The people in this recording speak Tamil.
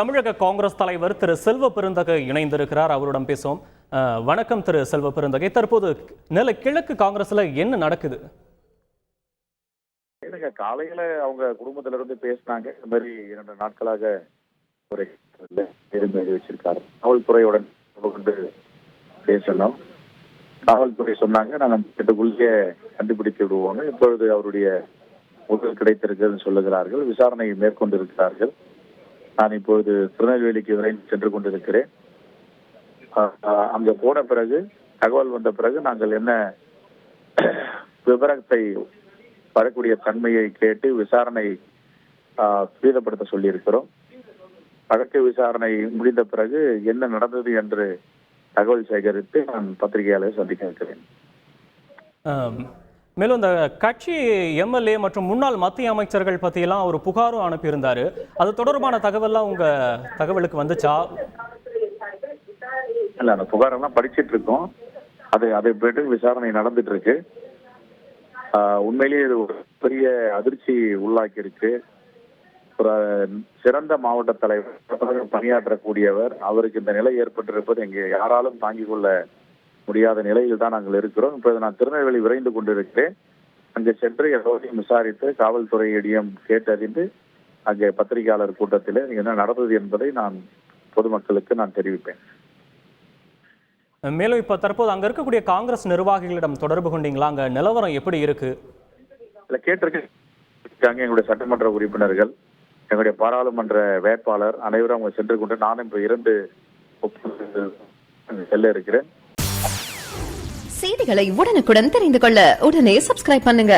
தமிழக காங்கிரஸ் தலைவர் திரு செல்வ பெருந்தகை இணைந்திருக்கிறார். அவருடன் பேசுவோம். வணக்கம் திரு செல்வ பெருந்தகை. தற்போது நெல்லை கிழக்கு காங்கிரஸ்ல என்ன நடக்குது? காலையில அவங்க குடும்பத்தில இருந்து பேசினாங்க. இந்த மாதிரி 2 நாட்களாக ஒரு வச்சிருக்காரு. காவல்துறையுடன் கொண்டு பேசணும். காவல்துறை சொன்னாங்க, நாங்கள் வீட்டுக்குள்ளே கண்டுபிடித்து விடுவோம். இப்பொழுது அவருடைய உடல் கிடைத்திருக்கிறது சொல்லுகிறார்கள். விசாரணை மேற்கொண்டு இருக்கிறார்கள். நான் இப்பொழுது திருநெல்வேலிக்கு விரைந்து சென்று கொண்டிருக்கிறேன். அங்க போன பிறகு தகவல் வந்த பிறகு நாங்கள் என்ன விவரத்தை வரக்கூடிய தன்மையை கேட்டு விசாரணை துரிதப்படுத்த சொல்லி இருக்கிறோம். வழக்கு விசாரணை முடிந்த பிறகு என்ன நடந்தது என்று தகவல் சேகரித்து நான் பத்திரிகையாளரை சந்திக்க இருக்கிறேன். மேலும் இந்த கட்சி எம்எல்ஏ மற்றும் முன்னாள் மத்திய அமைச்சர்கள் பற்றியெல்லாம் ஒரு புகாரும் அனுப்பியிருந்தாரு. அது தொடர்பான தகவல்லாம் உங்க தகவலுக்கு வந்துச்சா? இல்ல, அந்த புகாரெல்லாம் படிச்சிட்டு இருக்கோம். அதை போயிட்டு விசாரணை நடந்துட்டு இருக்கு. உண்மையிலேயே இது ஒரு பெரிய அதிர்ச்சி உள்ளாக்கி இருக்கு. ஒரு சிறந்த மாவட்ட தலைவர், பணியாற்றக்கூடியவர், அவருக்கு இந்த நிலை ஏற்பட்டிருப்பது இங்கே யாராலும் தாங்கிக் கொள்ள முடியாத நிலையில் தான் நாங்கள் இருக்கிறோம். இப்போது நான் திருநெல்வேலி விரைந்து கொண்டிருக்கிறேன். அங்கே சென்று எல்லோரையும் விசாரித்து காவல்துறையிடம் கேட்டறிந்து அங்கே பத்திரிகையாளர் கூட்டத்தில் என்ன நடந்தது என்பதை நான் பொதுமக்களுக்கு நான் தெரிவிப்பேன். மேலும் இப்ப தற்போது அங்க இருக்கக்கூடிய காங்கிரஸ் நிர்வாகிகளிடம் தொடர்பு கொண்டீங்களா? அங்க நிலவரம் எப்படி இருக்கு? இல்ல, கேட்டிருக்காங்க. எங்களுடைய சட்டமன்ற உறுப்பினர்கள், எங்களுடைய பாராளுமன்ற வேட்பாளர் அனைவரும் அவங்க சென்று கொண்டு நானும் இப்ப 2 செல்ல இருக்கிறேன். செய்திகளை உடனுக்குடன் தெரிந்து கொள்ள உடனே சப்ஸ்கிரைப் பண்ணுங்க.